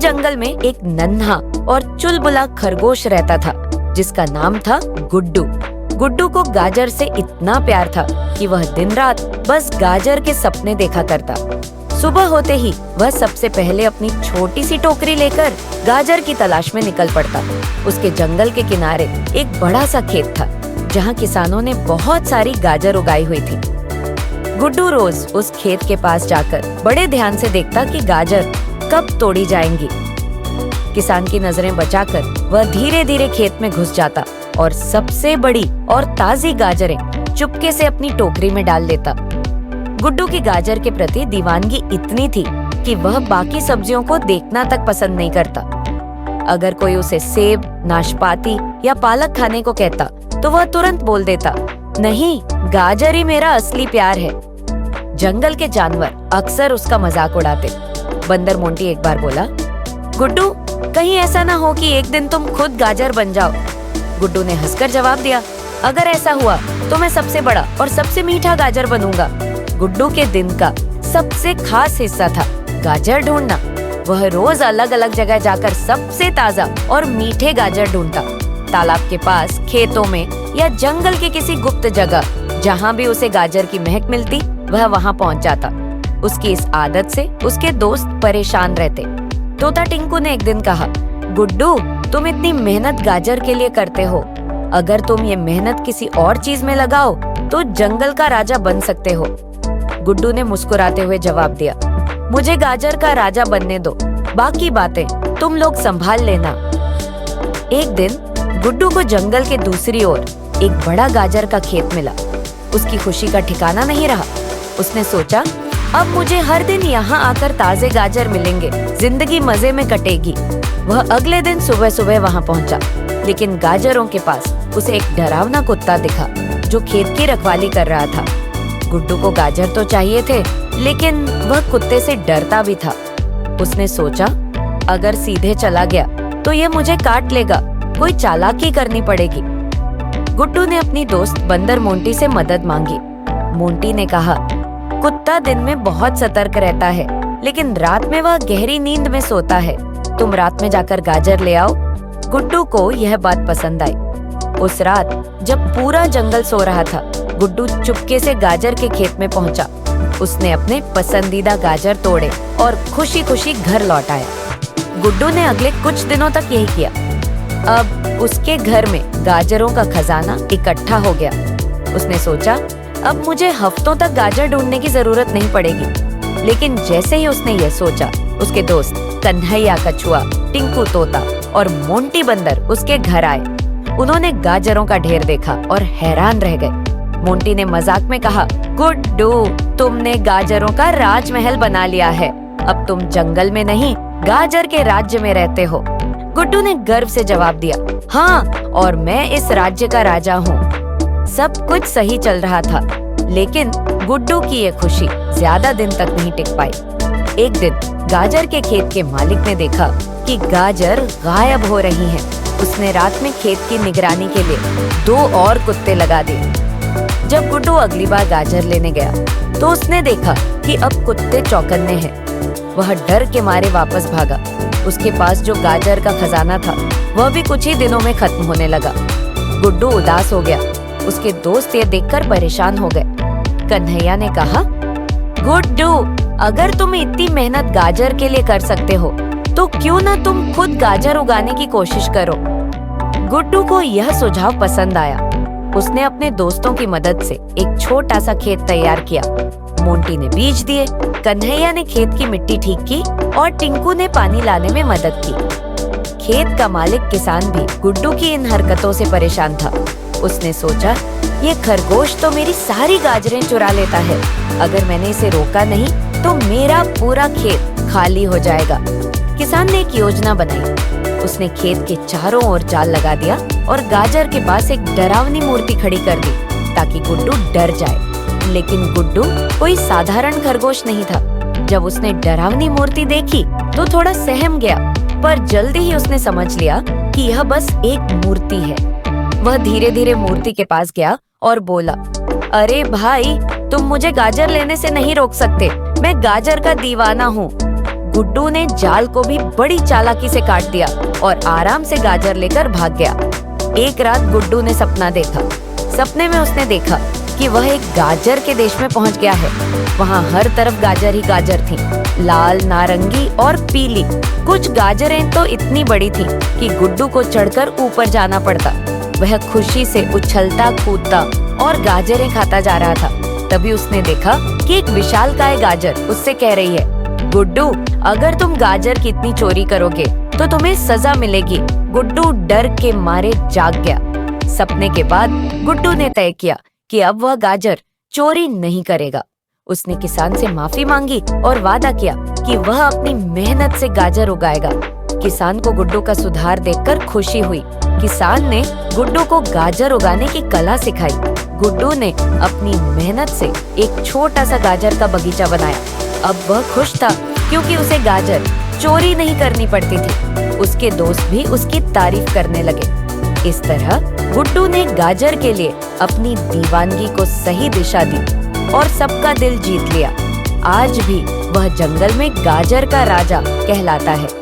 जंगल में एक नन्हा और चुलबुला खरगोश रहता था जिसका नाम था गुड्डू। गुड्डू को गाजर से इतना प्यार था कि वह दिन रात बस गाजर के सपने देखा करता। सुबह होते ही वह सबसे पहले अपनी छोटी सी टोकरी लेकर गाजर की तलाश में निकल पड़ता। उसके जंगल के किनारे एक बड़ा सा खेत था जहाँ किसानों ने बहुत सारी गाजर उगाई हुई थी। गुड्डू रोज उस खेत के पास जाकर बड़े ध्यान से देखता कि गाजर कब तोड़ी जाएंगी। किसान की नजरें बचाकर वह धीरे धीरे खेत में घुस जाता और सबसे बड़ी और ताजी गाजरें चुपके से अपनी टोकरी में डाल लेता। गुड्डू की गाजर के प्रति दीवानगी इतनी थी कि वह बाकी सब्जियों को देखना तक पसंद नहीं करता। अगर कोई उसे सेब, नाशपाती या पालक खाने को कहता तो वह तुरंत बोल देता, नहीं, गाजर ही मेरा असली प्यार है। जंगल के जानवर अक्सर उसका मजाक उड़ाते। बंदर मोंटी एक बार बोला, गुड्डू, कहीं ऐसा ना हो कि एक दिन तुम खुद गाजर बन जाओ। गुड्डू ने हंसकर जवाब दिया, अगर ऐसा हुआ तो मैं सबसे बड़ा और सबसे मीठा गाजर बनूंगा। गुड्डू के दिन का सबसे खास हिस्सा था गाजर ढूंढना। वह रोज अलग अलग जगह जाकर सबसे ताजा और मीठे गाजर ढूंढता। तालाब के पास, खेतों में या जंगल के किसी गुप्त जगह जहाँ भी उसे गाजर की महक मिलती, वह वहाँ पहुँच जाता। उसकी इस आदत से उसके दोस्त परेशान रहते। तोता टिंकू ने एक दिन कहा, गुड्डू, तुम इतनी मेहनत गाजर के लिए करते हो। अगर तुम ये मेहनत किसी और चीज में लगाओ तो जंगल का राजा बन सकते हो। गुड्डू ने मुस्कुराते हुए जवाब दिया, मुझे गाजर का राजा बनने दो, बाकी बातें तुम लोग संभाल लेना। एक दिन गुड्डू को जंगल के दूसरी ओर एक बड़ा गाजर का खेत मिला। उसकी खुशी का ठिकाना नहीं रहा। उसने सोचा, अब मुझे हर दिन यहाँ आकर ताजे गाजर मिलेंगे, जिंदगी मजे में कटेगी। वह अगले दिन सुबह सुबह वहाँ पहुँचा, लेकिन गाजरों के पास उसे एक डरावना कुत्ता दिखा जो खेत की रखवाली कर रहा था। गुड्डू को गाजर तो चाहिए थे, लेकिन वह कुत्ते से डरता भी था। उसने सोचा, अगर सीधे चला गया तो ये मुझे काट लेगा, कोई चालाकी करनी पड़ेगी। गुड्डू ने अपनी दोस्त बंदर मोंटी से मदद मांगी। मोंटी ने कहा, कुत्ता दिन में बहुत सतर्क रहता है, लेकिन रात में वह गहरी नींद में सोता है। तुम रात में जाकर गाजर ले आओ। गुड्डू को यह बात पसंद आई। उस रात जब पूरा जंगल सो रहा था, गुड्डू चुपके से गाजर के खेत में पहुंचा। उसने अपने पसंदीदा गाजर तोड़े और खुशी खुशी घर लौट आया। गुड्डू ने अगले कुछ दिनों तक यही किया। अब उसके घर में गाजरों का खजाना इकट्ठा हो गया। उसने सोचा, अब मुझे हफ्तों तक गाजर ढूंढने की जरूरत नहीं पड़ेगी। लेकिन जैसे ही उसने ये सोचा, उसके दोस्त कन्हैया कछुआ, टिंकू तोता और मोंटी बंदर उसके घर आए। उन्होंने गाजरों का ढेर देखा और हैरान रह गए। मोंटी ने मजाक में कहा, गुड्डू, तुमने गाजरों का राजमहल बना लिया है। अब तुम जंगल में नहीं, गाजर के राज्य में रहते हो। गुड्डू ने गर्व से जवाब दिया, हाँ, और मैं इस राज्य का राजा हूँ। सब कुछ सही चल रहा था, लेकिन गुड्डू की ये खुशी ज्यादा दिन तक नहीं टिक पाई। एक दिन गाजर के खेत के मालिक ने देखा कि गाजर गायब हो रही हैं। उसने रात में खेत की निगरानी के लिए 2 और कुत्ते लगा दिए। जब गुड्डू अगली बार गाजर लेने गया तो उसने देखा कि अब कुत्ते चौकन्ने हैं। वह डर के मारे वापस भागा। उसके पास जो गाजर का खजाना था वह भी कुछ ही दिनों में खत्म होने लगा। गुड्डू उदास हो गया। उसके दोस्त ये देखकर परेशान हो गए। कन्हैया ने कहा, गुड्डू, अगर तुम इतनी मेहनत गाजर के लिए कर सकते हो तो क्यों ना तुम खुद गाजर उगाने की कोशिश करो। गुड्डू को यह सुझाव पसंद आया। उसने अपने दोस्तों की मदद से एक छोटा सा खेत तैयार किया। मोंटी ने बीज दिए, कन्हैया ने खेत की मिट्टी ठीक की और टिंकू ने पानी लाने में मदद की। खेत का मालिक किसान भी गुड्डू की इन हरकतों से परेशान था। उसने सोचा, ये खरगोश तो मेरी सारी गाजरें चुरा लेता है। अगर मैंने इसे रोका नहीं तो मेरा पूरा खेत खाली हो जाएगा। किसान ने एक योजना बनाई। उसने खेत के चारों ओर जाल लगा दिया और गाजर के पास एक डरावनी मूर्ति खड़ी कर दी ताकि गुड्डू डर जाए। लेकिन गुड्डू कोई साधारण खरगोश नहीं था। जब उसने डरावनी मूर्ति देखी तो थोड़ा सहम गया, पर जल्दी ही उसने समझ लिया कि यह बस एक मूर्ति है। वह धीरे धीरे मूर्ति के पास गया और बोला, अरे भाई, तुम मुझे गाजर लेने से नहीं रोक सकते। मैं गाजर का दीवाना हूँ। गुड्डू ने जाल को भी बड़ी चालाकी से काट दिया और आराम से गाजर लेकर भाग गया। एक रात गुड्डू ने सपना देखा। सपने में उसने देखा कि वह एक गाजर के देश में पहुंच गया है। वहाँ हर तरफ गाजर ही गाजर थी, लाल, नारंगी और पीली। कुछ गाजरें तो इतनी बड़ी थी कि गुड्डू को चढ़कर ऊपर जाना पड़ता। वह खुशी से उछलता कूदता और गाजरें खाता जा रहा था। तभी उसने देखा कि एक विशालकाय गाजर उससे कह रही है, गुड्डू, अगर तुम गाजर की इतनी चोरी करोगे तो तुम्हें सजा मिलेगी। गुड्डू डर के मारे जाग गया। सपने के बाद गुड्डू ने तय किया कि अब वह गाजर चोरी नहीं करेगा। उसने किसान से माफी मांगी और वादा किया कि वह अपनी मेहनत से गाजर उगाएगा। किसान को गुड्डू का सुधार देखकर खुशी हुई। किसान ने गुड्डू को गाजर उगाने की कला सिखाई। गुड्डू ने अपनी मेहनत से एक छोटा सा गाजर का बगीचा बनाया। अब वह खुश था क्योंकि उसे गाजर चोरी नहीं करनी पड़ती थी। उसके दोस्त भी उसकी तारीफ करने लगे। इस तरह गुड्डू ने गाजर के लिए अपनी दीवानगी को सही दिशा दी और सबका दिल जीत लिया। आज भी वह जंगल में गाजर का राजा कहलाता है।